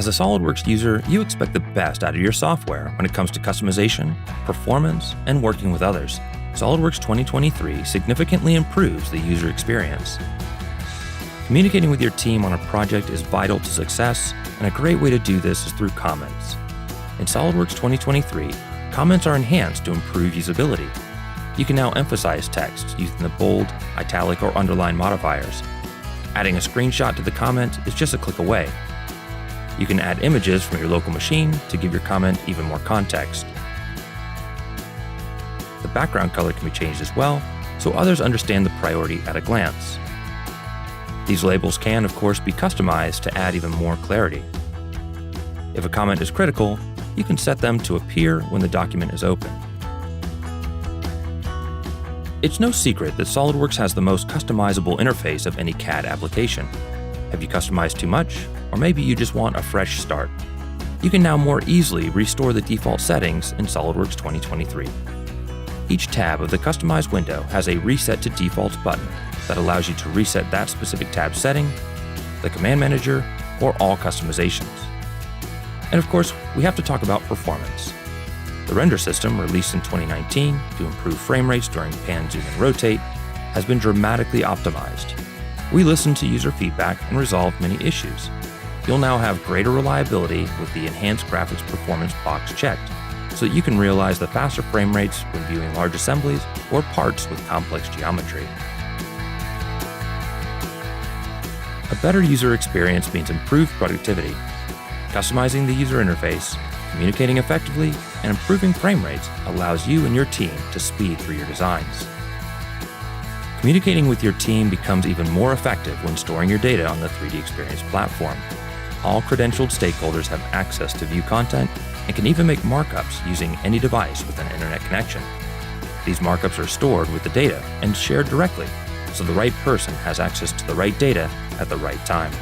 As a SolidWorks user, you expect the best out of your software when it comes to customization, performance, and working with others. SolidWorks 2023 significantly improves the user experience. Communicating with your team on a project is vital to success, and a great way to do this is through comments. In SolidWorks 2023, comments are enhanced to improve usability. You can now emphasize text using the bold, italic, or underline modifiers. Adding a screenshot to the comment is just a click away. You can add images from your local machine to give your comment even more context. The background color can be changed as well, so others understand the priority at a glance. These labels can, of course, be customized to add even more clarity. If a comment is critical, you can set them to appear when the document is open. It's no secret that SolidWorks has the most customizable interface of any CAD application. Have you customized too much? Or maybe you just want a fresh start? You can now more easily restore the default settings in SolidWorks 2023. Each tab of the customized window has a Reset to Defaults button that allows you to reset that specific tab setting, the command manager, or all customizations. And of course, we have to talk about performance. The render system, released in 2019 to improve frame rates during pan, zoom, and rotate, has been dramatically optimized. We listened to user feedback and resolved many issues. You'll now have greater reliability with the Enhanced Graphics Performance box checked, so that you can realize the faster frame rates when viewing large assemblies or parts with complex geometry. A better user experience means improved productivity. Customizing the user interface, communicating effectively, and improving frame rates allows you and your team to speed through your designs. Communicating with your team becomes even more effective when storing your data on the 3D Experience platform. All credentialed stakeholders have access to view content and can even make markups using any device with an internet connection. These markups are stored with the data and shared directly, so the right person has access to the right data at the right time.